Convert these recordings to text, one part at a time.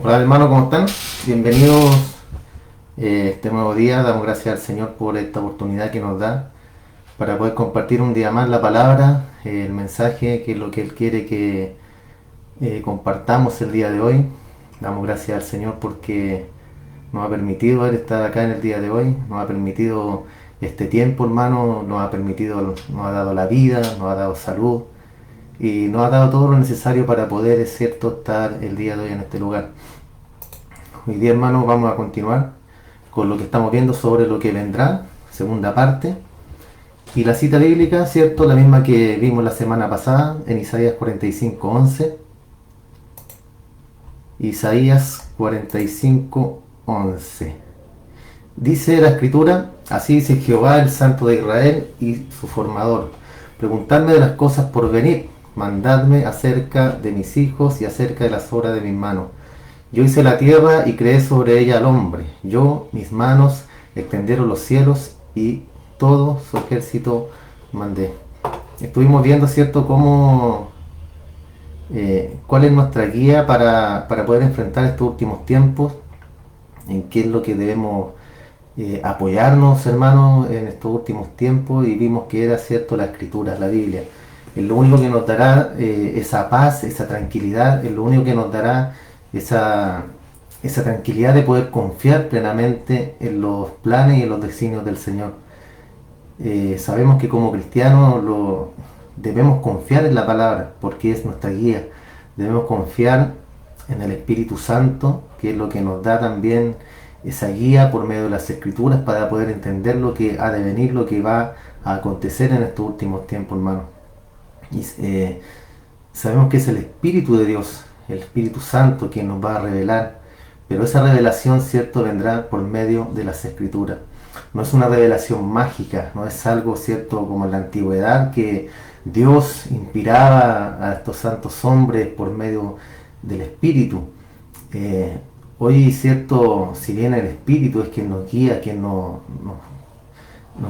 Hola hermano, ¿cómo están? Bienvenidos este nuevo día. Damos gracias al Señor por esta oportunidad que nos da para poder compartir un día más la palabra, el mensaje, que es lo que Él quiere que compartamos el día de hoy. Damos gracias al Señor porque nos ha permitido Él estar acá en el día de hoy, nos ha permitido este tiempo, hermano, nos ha dado la vida, nos ha dado salud y nos ha dado todo lo necesario para poder, es cierto, estar el día de hoy en este lugar. Hoy día, hermanos, vamos a continuar con lo que estamos viendo sobre lo que vendrá, segunda parte. Y la cita bíblica, ¿cierto? La misma que vimos la semana pasada en Isaías 45:11. Isaías 45:11. Dice la escritura: así dice Jehová, el Santo de Israel y su formador. Preguntadme de las cosas por venir, mandadme acerca de mis hijos y acerca de las obras de mis manos. Yo hice la tierra y creé sobre ella al hombre. Yo, mis manos, extendieron los cielos y todo su ejército mandé. Estuvimos viendo, ¿cierto?, cuál es nuestra guía para poder enfrentar estos últimos tiempos, en qué es lo que debemos apoyarnos, hermanos, en estos últimos tiempos, y vimos que era, cierto, la escritura, la Biblia. Es lo único que nos dará esa paz, esa tranquilidad, es lo único que nos dará esa, esa tranquilidad de poder confiar plenamente en los planes y en los designios del Señor. Sabemos que como cristianos debemos confiar en la palabra porque es nuestra guía. Debemos confiar en el Espíritu Santo, que es lo que nos da también esa guía por medio de las Escrituras para poder entender lo que ha de venir, lo que va a acontecer en estos últimos tiempos, hermano. Y sabemos que es el Espíritu de Dios, el Espíritu Santo, quien nos va a revelar, pero esa revelación, cierto, vendrá por medio de las Escrituras. No es una revelación mágica, no es algo, cierto, como en la antigüedad, que Dios inspiraba a estos santos hombres por medio del Espíritu. Hoy, cierto, si bien el Espíritu es quien nos guía, quien nos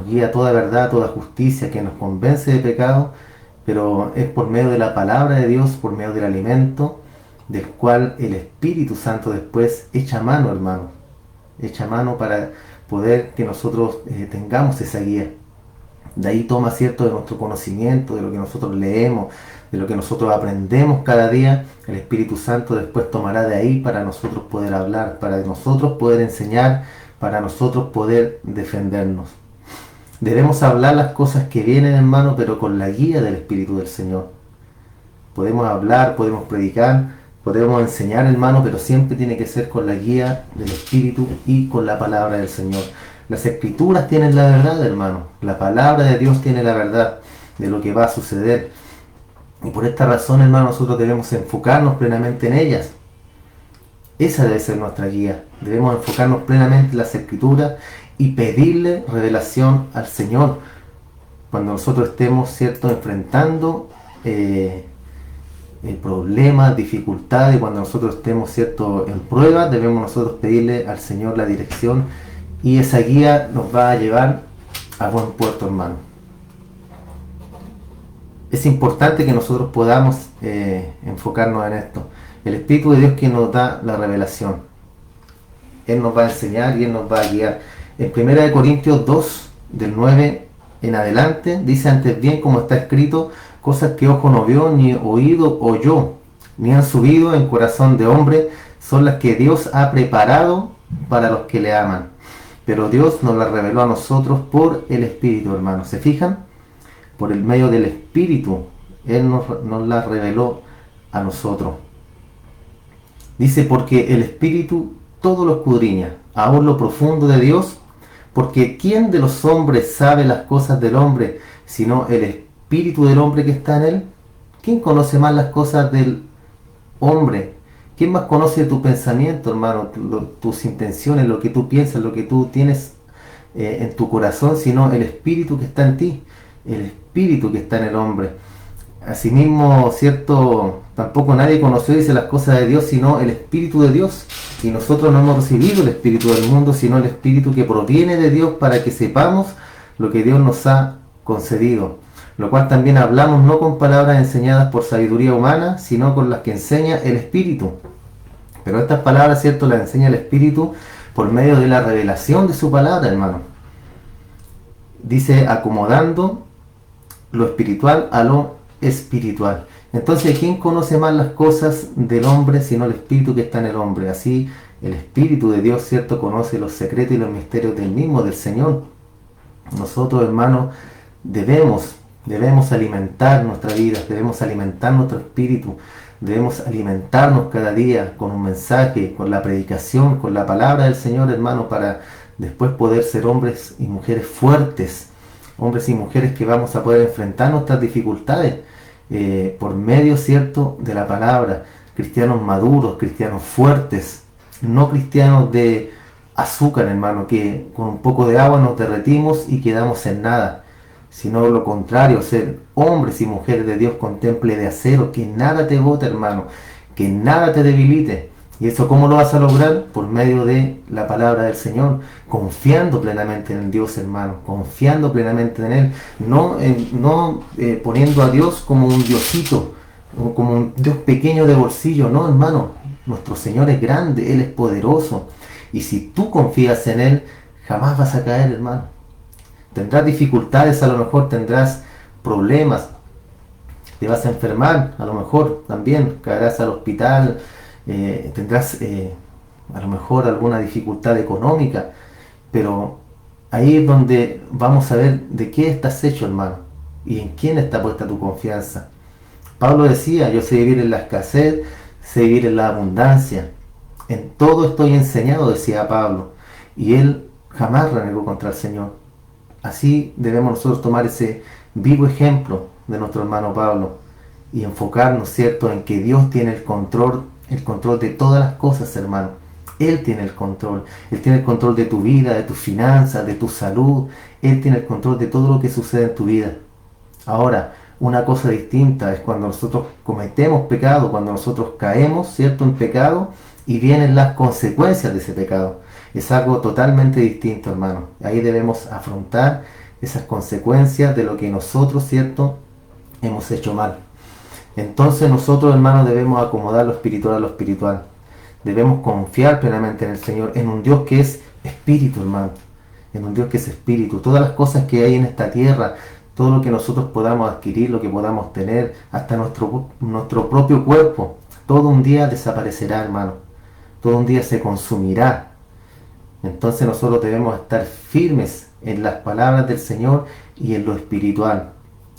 guía a toda verdad, a toda justicia, que nos convence de pecado, pero es por medio de la palabra de Dios, por medio del alimento, del cual el Espíritu Santo después echa mano, hermano. Echa mano para poder que nosotros tengamos esa guía. De ahí toma, cierto, de nuestro conocimiento, de lo que nosotros leemos, de lo que nosotros aprendemos cada día. El Espíritu Santo después tomará de ahí para nosotros poder hablar, para nosotros poder enseñar, para nosotros poder defendernos. Debemos hablar las cosas que vienen, hermano, pero con la guía del Espíritu del Señor. Podemos hablar, podemos predicar, podemos enseñar, hermano, pero siempre tiene que ser con la guía del Espíritu y con la palabra del Señor. Las Escrituras tienen la verdad, hermano. La palabra de Dios tiene la verdad de lo que va a suceder. Y por esta razón, hermano, nosotros debemos enfocarnos plenamente en ellas. Esa debe ser nuestra guía. Debemos enfocarnos plenamente en las Escrituras y pedirle revelación al Señor cuando nosotros estemos, cierto, enfrentando problemas, dificultades. Cuando nosotros estemos, cierto, en prueba, debemos nosotros pedirle al Señor la dirección, y esa guía nos va a llevar a buen puerto, hermano. Es importante que nosotros podamos enfocarnos en esto. El Espíritu de Dios, que nos da la revelación, Él nos va a enseñar y Él nos va a guiar. En 1 Corintios 2, del 9 en adelante, dice: antes bien, como está escrito, cosas que ojo no vio, ni oído oyó, ni han subido en corazón de hombre, son las que Dios ha preparado para los que le aman. Pero Dios nos las reveló a nosotros por el Espíritu, hermanos. ¿Se fijan? Por el medio del Espíritu, Él nos las reveló a nosotros. Dice: porque el Espíritu todo lo escudriña, aún lo profundo de Dios, porque ¿quién de los hombres sabe las cosas del hombre, sino el Espíritu del hombre que está en él? ¿Quién conoce más las cosas del hombre? ¿Quién más conoce tu pensamiento, hermano, tus intenciones, lo que tú piensas, lo que tú tienes en tu corazón, sino el Espíritu que está en ti, el Espíritu que está en el hombre? Asimismo, cierto, tampoco nadie conoció, dice, las cosas de Dios, sino el Espíritu de Dios. Y nosotros no hemos recibido el Espíritu del mundo, sino el Espíritu que proviene de Dios, para que sepamos lo que Dios nos ha concedido. Lo cual también hablamos, no con palabras enseñadas por sabiduría humana, sino con las que enseña el Espíritu, Pero estas palabras, ¿cierto?, las enseña el Espíritu por medio de la revelación de su palabra, hermano. Dice, acomodando lo espiritual a lo espiritual. Entonces, ¿quién conoce más las cosas del hombre sino el Espíritu que está en el hombre? Así, el Espíritu de Dios, ¿cierto?, conoce los secretos y los misterios del mismo, del Señor. Nosotros, hermanos, debemos alimentar nuestra vida, debemos alimentar nuestro espíritu, debemos alimentarnos cada día con un mensaje, con la predicación, con la palabra del Señor, hermano, para después poder ser hombres y mujeres fuertes, hombres y mujeres que vamos a poder enfrentar nuestras dificultades por medio, ¿cierto?, de la palabra. Cristianos maduros, cristianos fuertes, no cristianos de azúcar, hermano, que con un poco de agua nos derretimos y quedamos en nada, sino lo contrario, ser hombres y mujeres de Dios con temple de acero, que nada te bote, hermano, que nada te debilite. ¿Y eso cómo lo vas a lograr? Por medio de la palabra del Señor, confiando plenamente en Dios, hermano, confiando plenamente en Él, no poniendo a Dios como un diosito, como un Dios pequeño de bolsillo, no, hermano, nuestro Señor es grande, Él es poderoso, y si tú confías en Él, jamás vas a caer, hermano. Tendrás dificultades, a lo mejor tendrás problemas, te vas a enfermar, a lo mejor también caerás al hospital, tendrás a lo mejor alguna dificultad económica, pero ahí es donde vamos a ver de qué estás hecho, hermano, y en quién está puesta tu confianza. Pablo decía, yo sé vivir en la escasez, sé vivir en la abundancia, en todo estoy enseñado, decía Pablo, y él jamás renegó contra el Señor. Así debemos nosotros tomar ese vivo ejemplo de nuestro hermano Pablo y enfocarnos, ¿cierto?, en que Dios tiene el control de todas las cosas, hermano. Él tiene el control. Él tiene el control de tu vida, de tus finanzas, de tu salud. Él tiene el control de todo lo que sucede en tu vida. Ahora, una cosa distinta es cuando nosotros cometemos pecado, cuando nosotros caemos, ¿cierto?, en pecado y vienen las consecuencias de ese pecado. Es algo totalmente distinto, hermano. Ahí debemos afrontar esas consecuencias de lo que nosotros, ¿cierto?, hemos hecho mal. Entonces nosotros, hermanos, debemos acomodar lo espiritual a lo espiritual. Debemos confiar plenamente en el Señor, en un Dios que es espíritu, hermano. En un Dios que es espíritu. Todas las cosas que hay en esta tierra, todo lo que nosotros podamos adquirir, lo que podamos tener, hasta nuestro propio cuerpo, todo un día desaparecerá, hermano. Todo un día se consumirá. Entonces nosotros debemos estar firmes en las palabras del Señor y en lo espiritual.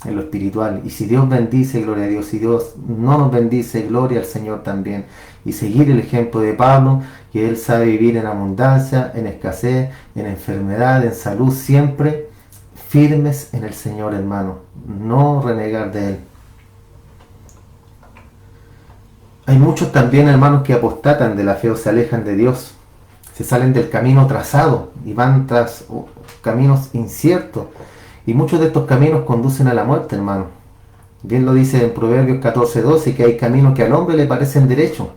En lo espiritual. Y si Dios bendice, gloria a Dios. Si Dios no nos bendice, gloria al Señor también. Y seguir el ejemplo de Pablo, que él sabe vivir en abundancia, en escasez, en enfermedad, en salud, siempre firmes en el Señor, hermano. No renegar de Él. Hay muchos también, hermanos, que apostatan de la fe o se alejan de Dios. Se salen del camino trazado y van tras caminos inciertos. Y muchos de estos caminos conducen a la muerte, hermano. Bien lo dice en Proverbios 14:12, que hay caminos que al hombre le parecen derechos.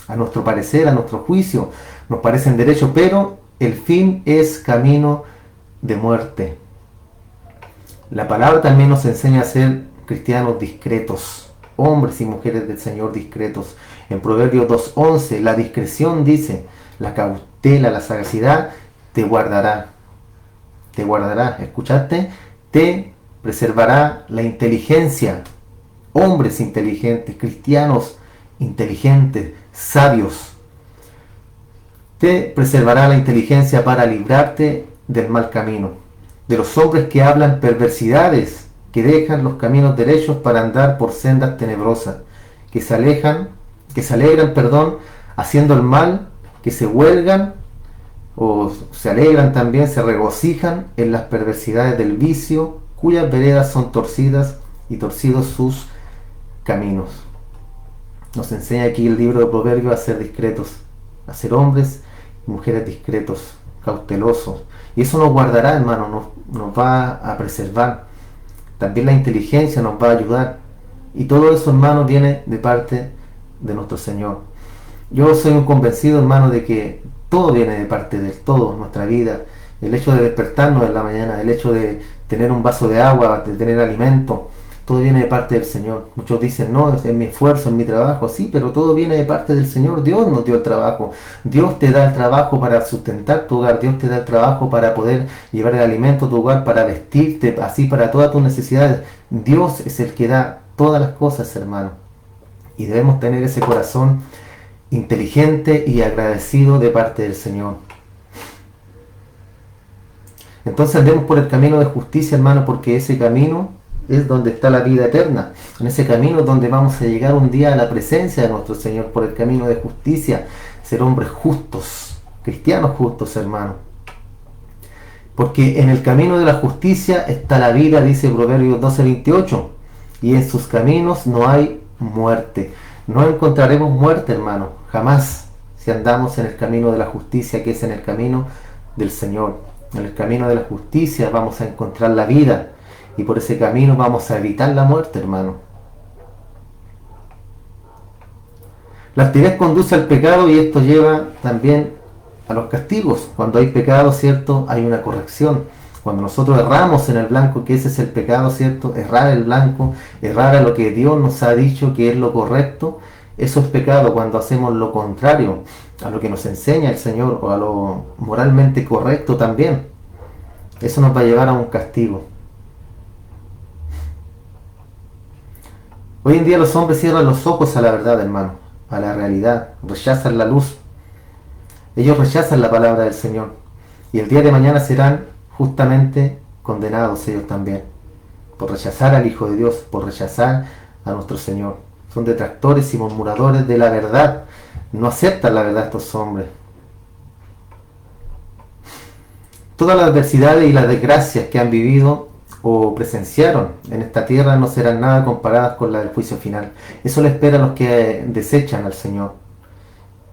A nuestro parecer, a nuestro juicio, nos parecen derechos, pero el fin es camino de muerte. La palabra también nos enseña a ser cristianos discretos, hombres y mujeres del Señor discretos. En Proverbios 2:11, la discreción dice, la cautela, la sagacidad te guardará. Te guardará, ¿escuchaste? Te preservará la inteligencia. Hombres inteligentes, cristianos inteligentes, sabios. Te preservará la inteligencia para librarte del mal camino. De los hombres que hablan perversidades, que dejan los caminos derechos para andar por sendas tenebrosas, que se alegran, haciendo el mal, que se huelgan o se alegran también, se regocijan en las perversidades del vicio, cuyas veredas son torcidas y torcidos sus caminos. Nos enseña aquí el libro de Proverbios a ser discretos, a ser hombres y mujeres discretos, cautelosos. Y eso nos guardará, hermano, nos va a preservar. También la inteligencia nos va a ayudar. Y todo eso, hermano, viene de parte de nuestro Señor. Yo soy un convencido, hermano, de que todo viene de parte de Él, todo en nuestra vida. El hecho de despertarnos en la mañana, el hecho de tener un vaso de agua, de tener alimento, Todo viene de parte del Señor. Muchos dicen, no, es mi esfuerzo, es mi trabajo. Sí, pero todo viene de parte del Señor. Dios nos dio el trabajo. Dios te da el trabajo para sustentar tu hogar. Dios te da el trabajo para poder llevar el alimento a tu hogar, para vestirte, así para todas tus necesidades. Dios es el que da todas las cosas, hermano. Y debemos tener ese corazón inteligente y agradecido de parte del Señor. Entonces andemos por el camino de justicia, hermano, porque ese camino es donde está la vida eterna. En ese camino es donde vamos a llegar un día a la presencia de nuestro Señor, por el camino de justicia. Ser hombres justos, cristianos justos, hermano. Porque en el camino de la justicia está la vida, dice Proverbios 12:28. Y en sus caminos no hay muerte. No encontraremos muerte, hermano, jamás, si andamos en el camino de la justicia, que es en el camino del Señor. En el camino de la justicia vamos a encontrar la vida. Y por ese camino vamos a evitar la muerte, hermano. La altivez conduce al pecado y esto lleva también a los castigos. Cuando hay pecado, ¿cierto? Hay una corrección. Cuando nosotros erramos en el blanco, que ese es el pecado, ¿cierto? Errar el blanco, errar a lo que Dios nos ha dicho que es lo correcto, eso es pecado. Cuando hacemos lo contrario a lo que nos enseña el Señor o a lo moralmente correcto también, eso nos va a llevar a un castigo. Hoy en día los hombres cierran los ojos a la verdad, hermano, a la realidad, rechazan la luz. Ellos rechazan la palabra del Señor y el día de mañana serán justamente condenados ellos también, por rechazar al Hijo de Dios, por rechazar a nuestro Señor. Son detractores y murmuradores de la verdad. No aceptan la verdad estos hombres. Todas las adversidades y las desgracias que han vivido o presenciaron en esta tierra no serán nada comparadas con la del juicio final. Eso le espera a los que desechan al Señor.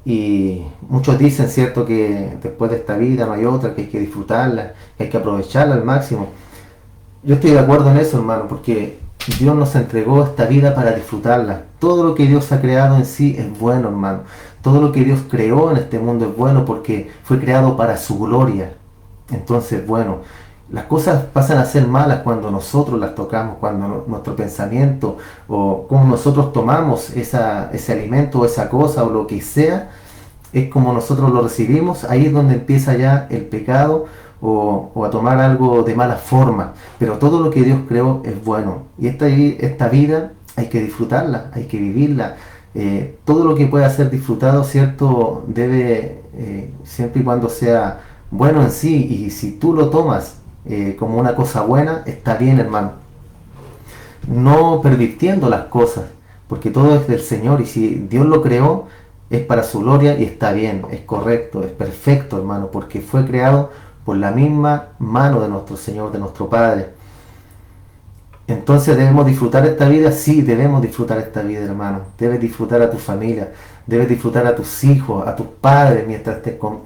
Y muchos dicen, cierto, que después de esta vida no hay otra, que hay que disfrutarla, que hay que aprovecharla al máximo. Yo estoy de acuerdo en eso, hermano, porque Dios nos entregó esta vida para disfrutarla. Todo lo que Dios ha creado en sí es bueno, hermano. Todo lo que Dios creó en este mundo es bueno porque fue creado para su gloria. Entonces, bueno, las cosas pasan a ser malas cuando nosotros las tocamos, cuando nuestro pensamiento o como nosotros tomamos ese alimento o esa cosa o lo que sea, es como nosotros lo recibimos. Ahí es donde empieza ya el pecado o a tomar algo de mala forma. Pero todo lo que Dios creó es bueno. Y esta vida hay que disfrutarla, hay que vivirla. Todo lo que pueda ser disfrutado, ¿cierto? Debe, siempre y cuando sea bueno en sí, y si tú lo tomas como una cosa buena, está bien, hermano. No pervirtiendo las cosas, porque todo es del Señor, y si Dios lo creó, es para su gloria y está bien, es correcto, es perfecto, hermano, porque fue creado por la misma mano de nuestro Señor, de nuestro Padre. Entonces, ¿debemos disfrutar esta vida? Sí, debemos disfrutar esta vida, hermano. Debes disfrutar a tu familia, debes disfrutar a tus hijos, a tus padres mientras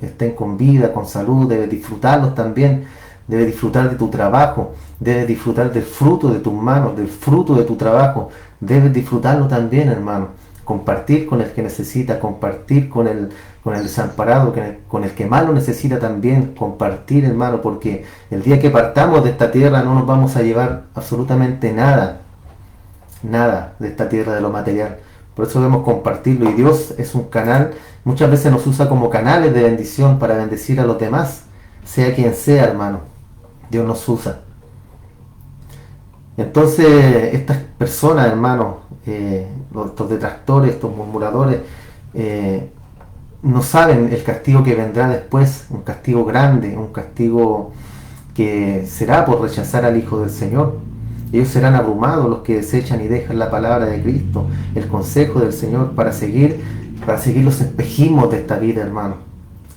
estén con vida, con salud. Debes disfrutarlos también. Debes disfrutar de tu trabajo, debes disfrutar del fruto de tus manos, del fruto de tu trabajo. Debes disfrutarlo también, hermano. Compartir con el que necesita, compartir con el desamparado, con el que más lo necesita también. Compartir, hermano, porque el día que partamos de esta tierra no nos vamos a llevar absolutamente nada de esta tierra, de lo material. Por eso debemos compartirlo, y Dios es un canal, muchas veces nos usa como canales de bendición para bendecir a los demás, sea quien sea, hermano. Dios nos usa. Entonces, estas personas, hermano, estos detractores, estos murmuradores, no saben el castigo que vendrá después, un castigo grande, un castigo que será por rechazar al Hijo del Señor. Ellos serán abrumados, los que desechan y dejan la palabra de Cristo, el consejo del Señor, para seguir los espejismos de esta vida, hermano.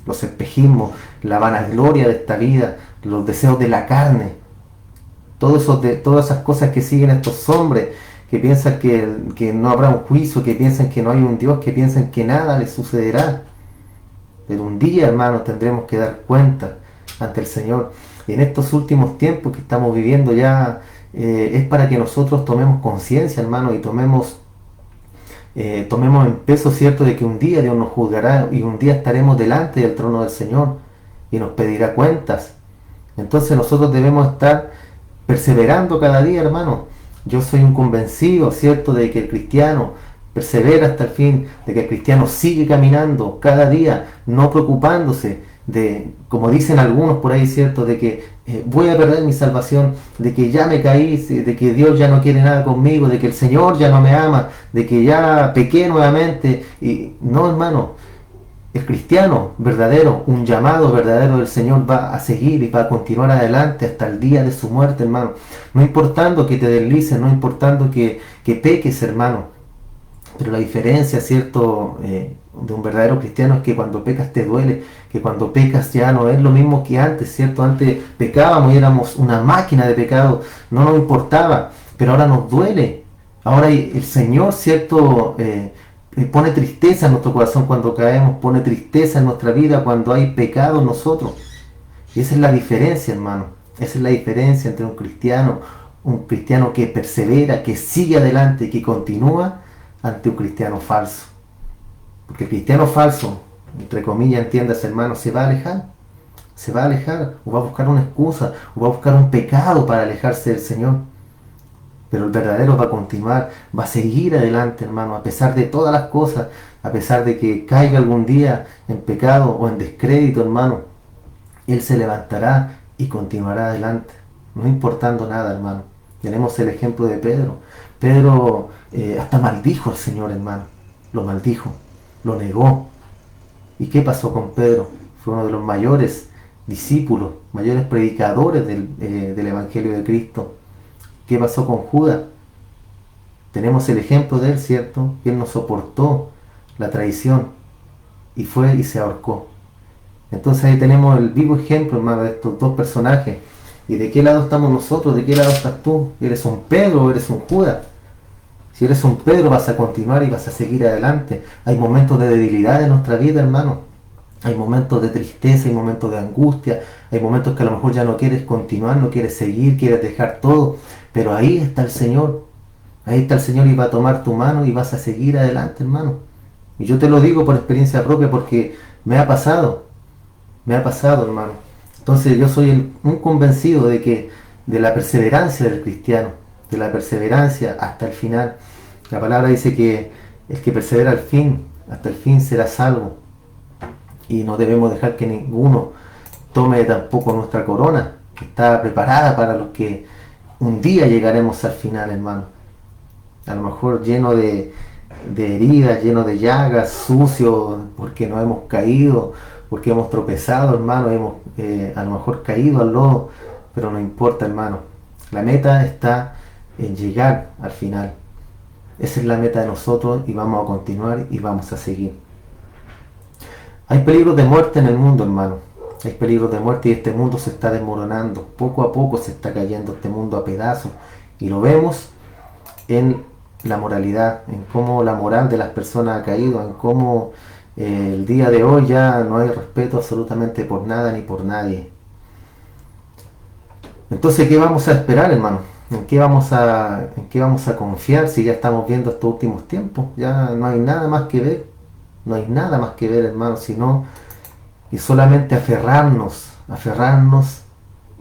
Los espejismos, la vanagloria de esta vida, los deseos de la carne, todas esas cosas que siguen estos hombres, que piensan que no habrá un juicio, que piensan que no hay un Dios, que piensan que nada les sucederá. Pero un día, hermanos, tendremos que dar cuenta ante el Señor. Y en estos últimos tiempos que estamos viviendo ya, es para que nosotros tomemos conciencia, hermano, y tomemos en peso, cierto, de que un día Dios nos juzgará y un día estaremos delante del trono del Señor y nos pedirá cuentas. Entonces nosotros debemos estar perseverando cada día, hermano, Yo soy un convencido, ¿cierto?, de que el cristiano persevera hasta el fin, de que el cristiano sigue caminando cada día, no preocupándose de, como dicen algunos por ahí, ¿cierto?, de que voy a perder mi salvación, de que ya me caí, de que Dios ya no quiere nada conmigo, de que el Señor ya no me ama, de que ya pequé nuevamente. Y no, hermano, el cristiano verdadero, un llamado verdadero del Señor, va a seguir y va a continuar adelante hasta el día de su muerte, hermano. No importando que te deslices, no importando que peques, hermano. Pero la diferencia, ¿cierto?, de un verdadero cristiano es que cuando pecas te duele, que cuando pecas ya no es lo mismo que antes, ¿cierto? Antes pecábamos y éramos una máquina de pecado, no nos importaba, pero ahora nos duele. Ahora el Señor, ¿cierto?, pone tristeza en nuestro corazón cuando caemos, pone tristeza en nuestra vida cuando hay pecado en nosotros. Y esa es la diferencia, hermano. Esa es la diferencia entre un cristiano que persevera, que sigue adelante, que continúa, ante un cristiano falso. Porque el cristiano falso, entre comillas, entiendas, hermano, se va a alejar. Se va a alejar, o va a buscar una excusa, o va a buscar un pecado para alejarse del Señor. Pero el verdadero va a continuar, va a seguir adelante, hermano, a pesar de todas las cosas, a pesar de que caiga algún día en pecado o en descrédito, hermano. Él se levantará y continuará adelante, no importando nada, hermano. Tenemos el ejemplo de Pedro. Pedro hasta maldijo al Señor, hermano. Lo maldijo, lo negó. ¿Y qué pasó con Pedro? Fue uno de los mayores discípulos, mayores predicadores del Evangelio de Cristo. ¿Qué pasó con Judas? Tenemos el ejemplo de él, ¿cierto? Que él no soportó la traición y fue y se ahorcó. Entonces ahí tenemos el vivo ejemplo, hermano, de estos dos personajes. ¿Y de qué lado estamos nosotros? ¿De qué lado estás tú? ¿Eres un Pedro o eres un Judas? Si eres un Pedro vas a continuar y vas a seguir adelante. Hay momentos de debilidad en nuestra vida, hermano. Hay momentos de tristeza, hay momentos de angustia, hay momentos que a lo mejor ya no quieres continuar, no quieres seguir, quieres dejar todo. Pero ahí está el Señor. Ahí está el Señor y va a tomar tu mano y vas a seguir adelante, hermano. Y yo te lo digo por experiencia propia porque me ha pasado. Me ha pasado, hermano. Entonces yo soy un convencido de la perseverancia del cristiano, de la perseverancia hasta el final. La palabra dice que el que persevera al fin, hasta el fin será salvo. Y no debemos dejar que ninguno tome tampoco nuestra corona, que está preparada para los que un día llegaremos al final, hermano. A lo mejor lleno de heridas, lleno de llagas, sucio, porque no hemos caído, porque hemos tropezado, hermano, hemos a lo mejor caído al lodo, pero no importa, hermano. La meta está en llegar al final. Esa es la meta de nosotros y vamos a continuar y vamos a seguir. Hay peligros de muerte en el mundo, hermano. Hay peligros de muerte y este mundo se está desmoronando. Poco a poco se está cayendo este mundo a pedazos. Y lo vemos en la moralidad, en cómo la moral de las personas ha caído, en cómo el día de hoy ya no hay respeto absolutamente por nada ni por nadie. Entonces, ¿qué vamos a esperar, hermano? ¿En qué vamos a confiar si ya estamos viendo estos últimos tiempos? Ya no hay nada más que ver. No hay nada más que ver, hermano, sino y solamente aferrarnos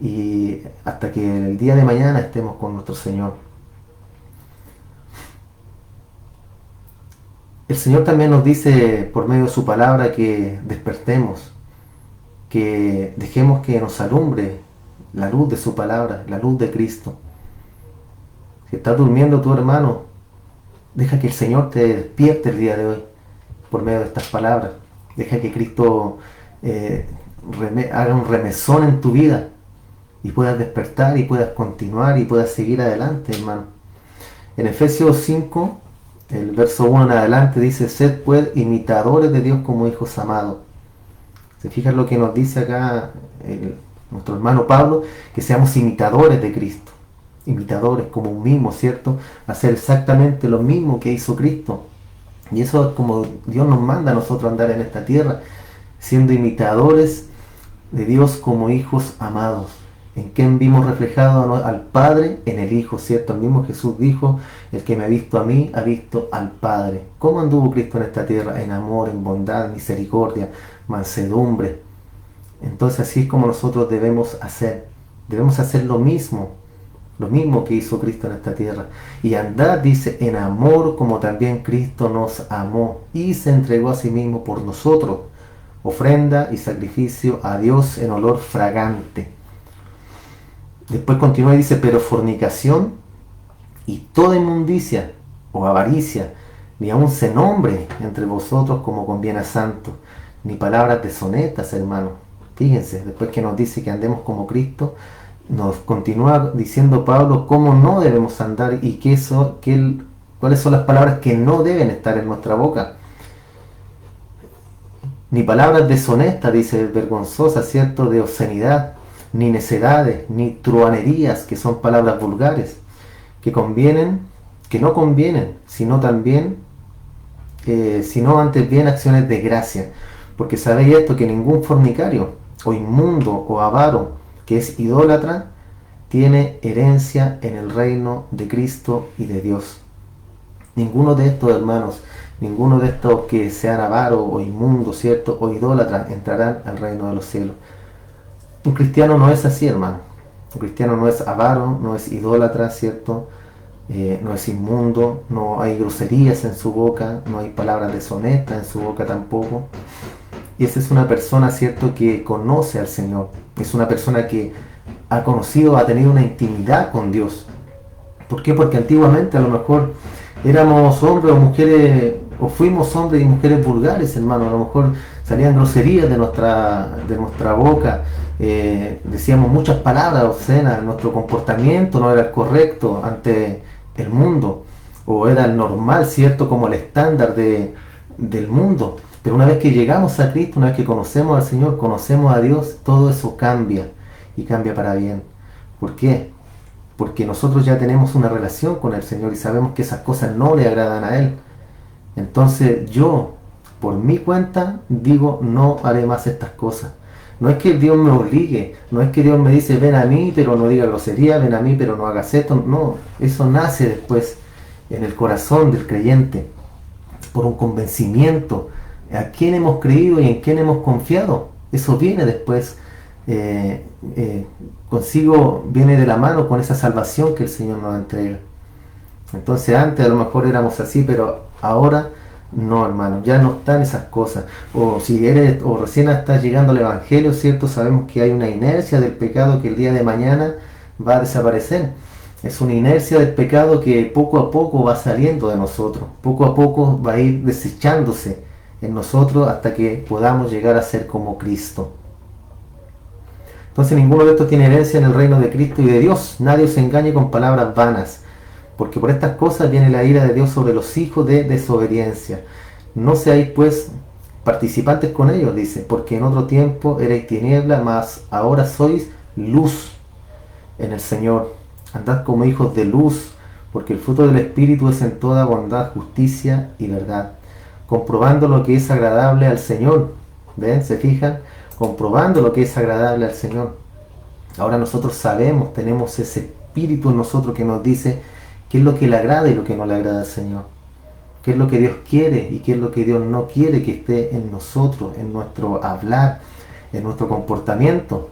y hasta que el día de mañana estemos con nuestro Señor. El Señor también nos dice por medio de su palabra que despertemos, que dejemos que nos alumbre la luz de su palabra, la luz de Cristo. Si estás durmiendo tu hermano, deja que el Señor te despierte el día de hoy por medio de estas palabras. Deja que Cristo haga un remesón en tu vida y puedas despertar y puedas continuar y puedas seguir adelante, hermano. En Efesios 5, el verso 1 en adelante dice: sed pues imitadores de Dios como hijos amados. ¿Se fijan lo que nos dice acá nuestro hermano Pablo? Que seamos imitadores de Cristo. Imitadores como un mismo, ¿cierto? Hacer exactamente lo mismo que hizo Cristo. Y eso es como Dios nos manda a nosotros andar en esta tierra, siendo imitadores de Dios como hijos amados. ¿En quién vimos reflejado al Padre? En el Hijo, ¿cierto? El mismo Jesús dijo: el que me ha visto a mí, ha visto al Padre. ¿Cómo anduvo Cristo en esta tierra? En amor, en bondad, misericordia, mansedumbre. Entonces así es como nosotros debemos hacer. Debemos hacer lo mismo lo mismo que hizo Cristo en esta tierra. Y andad, dice, en amor como también Cristo nos amó y se entregó a sí mismo por nosotros, ofrenda y sacrificio a Dios en olor fragante. Después continúa y dice, pero fornicación y toda inmundicia o avaricia, ni aun se nombre entre vosotros como conviene a santos, ni palabras deshonestas, hermanos. Fíjense, después que nos dice que andemos como Cristo, nos continúa diciendo Pablo cómo no debemos andar y cuáles son las palabras que no deben estar en nuestra boca. Ni palabras deshonestas, dice, vergonzosas, ¿cierto?, de obscenidad, ni necedades, ni truhanerías, que son palabras vulgares, que no convienen, sino antes bien acciones de gracia. Porque sabéis esto, que ningún fornicario, o inmundo, o avaro, que es idólatra, tiene herencia en el reino de Cristo y de Dios. Ninguno de estos, hermanos, ninguno de estos que sean avaros o inmundos, ¿cierto?, o idólatras, entrarán al reino de los cielos. Un cristiano no es así, hermano. Un cristiano no es avaro, no es idólatra, ¿cierto? No es inmundo, no hay groserías en su boca, no hay palabras deshonestas en su boca tampoco. Y esa es una persona, ¿cierto?, que conoce al Señor. Es una persona que ha conocido, ha tenido una intimidad con Dios. ¿Por qué? Porque antiguamente a lo mejor éramos hombres o mujeres, o fuimos hombres y mujeres vulgares, hermano. A lo mejor salían groserías de nuestra boca, decíamos muchas palabras obscenas, nuestro comportamiento no era el correcto ante el mundo, o era el normal, ¿cierto?, como el estándar del mundo. Pero una vez que llegamos a Cristo, una vez que conocemos al Señor, conocemos a Dios, todo eso cambia, y cambia para bien. ¿Por qué? Porque nosotros ya tenemos una relación con el Señor y sabemos que esas cosas no le agradan a Él. Entonces yo, por mi cuenta, digo, no haré más estas cosas. No es que Dios me obligue, no es que Dios me dice, ven a mí, pero no diga grosería, ven a mí, pero no hagas esto. No, eso nace después en el corazón del creyente, por un convencimiento. ¿A quién hemos creído y en quién hemos confiado? Eso viene después, consigo, viene de la mano con esa salvación que el Señor nos entrega. Entonces antes a lo mejor éramos así, pero ahora no, hermano, ya no están esas cosas. O si eres, o recién estás llegando al Evangelio, ¿cierto? Sabemos que hay una inercia del pecado que el día de mañana va a desaparecer. Es una inercia del pecado que poco a poco va saliendo de nosotros, poco a poco va a ir desechándose en nosotros hasta que podamos llegar a ser como Cristo. Entonces ninguno de estos tiene herencia en el reino de Cristo y de Dios. Nadie os engañe con palabras vanas, porque por estas cosas viene la ira de Dios sobre los hijos de desobediencia. No seáis pues participantes con ellos, dice, porque en otro tiempo erais tiniebla, mas ahora sois luz en el Señor. Andad como hijos de luz, porque el fruto del Espíritu es en toda bondad, justicia y verdad, comprobando lo que es agradable al Señor. ¿Ven? ¿Se fijan? Comprobando lo que es agradable al Señor. Ahora nosotros sabemos, tenemos ese Espíritu en nosotros que nos dice qué es lo que le agrada y lo que no le agrada al Señor. Qué es lo que Dios quiere y qué es lo que Dios no quiere que esté en nosotros, en nuestro hablar, en nuestro comportamiento.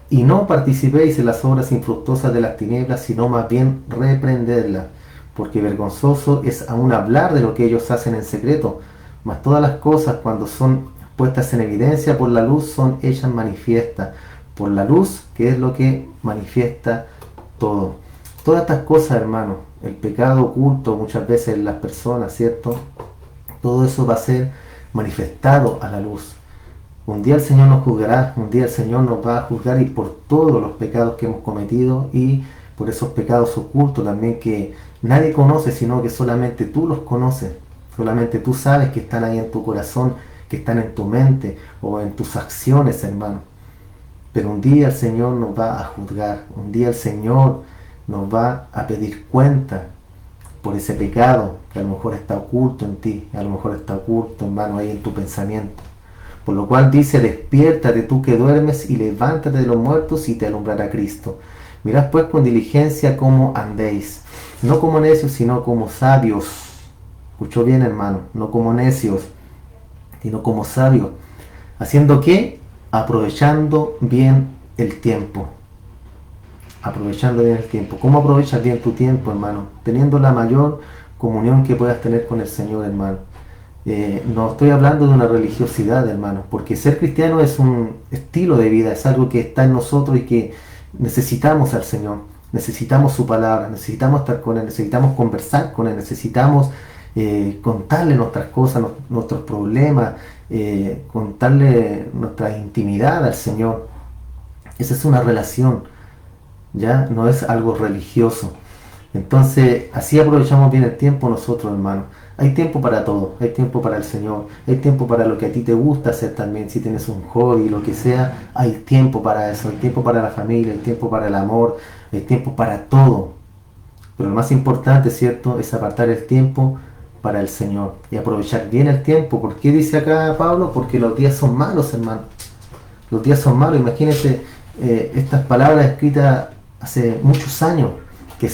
Y no participéis en las obras infructuosas de las tinieblas, sino más bien reprenderlas, porque vergonzoso es aún hablar de lo que ellos hacen en secreto, mas todas las cosas, cuando son puestas en evidencia por la luz, son hechas manifiestas por la luz, que es lo que manifiesta todo. Todas estas cosas, hermanos, el pecado oculto muchas veces en las personas, ¿cierto? Todo eso va a ser manifestado a la luz. Un día el Señor nos juzgará, un día el Señor nos va a juzgar, y por todos los pecados que hemos cometido y por esos pecados ocultos también que nadie conoce, sino que solamente tú los conoces. Solamente tú sabes que están ahí en tu corazón, que están en tu mente o en tus acciones, hermano. Pero un día el Señor nos va a juzgar, un día el Señor nos va a pedir cuenta por ese pecado que a lo mejor está oculto en ti, a lo mejor está oculto, hermano, ahí en tu pensamiento. Por lo cual dice, despiértate tú que duermes y levántate de los muertos y te alumbrará Cristo. Mirad pues con diligencia cómo andéis, no como necios, sino como sabios. Escuchó bien, hermano, no como necios, sino como sabios. ¿Haciendo qué? Aprovechando bien el tiempo. aprovechando bien el tiempo. ¿Cómo aprovechas bien tu tiempo, hermano? Teniendo la mayor comunión que puedas tener con el Señor, hermano. No estoy hablando de una religiosidad, hermano, porque ser cristiano es un estilo de vida, es algo que está en nosotros y que necesitamos al Señor, necesitamos su palabra, necesitamos estar con Él, necesitamos conversar con Él, necesitamos contarle nuestras cosas, nuestros problemas, contarle nuestra intimidad al Señor. Esa es una relación, ya no es algo religioso. Entonces, así aprovechamos bien el tiempo nosotros, hermanos. Hay tiempo para todo, hay tiempo para el Señor, hay tiempo para lo que a ti te gusta hacer también, si tienes un hobby, lo que sea, hay tiempo para eso, hay tiempo para la familia, hay tiempo para el amor, hay tiempo para todo. Pero lo más importante, ¿cierto?, es apartar el tiempo para el Señor y aprovechar bien el tiempo. ¿Por qué dice acá Pablo? Porque los días son malos, hermano. Los días son malos. Imagínense estas palabras escritas hace muchos años, que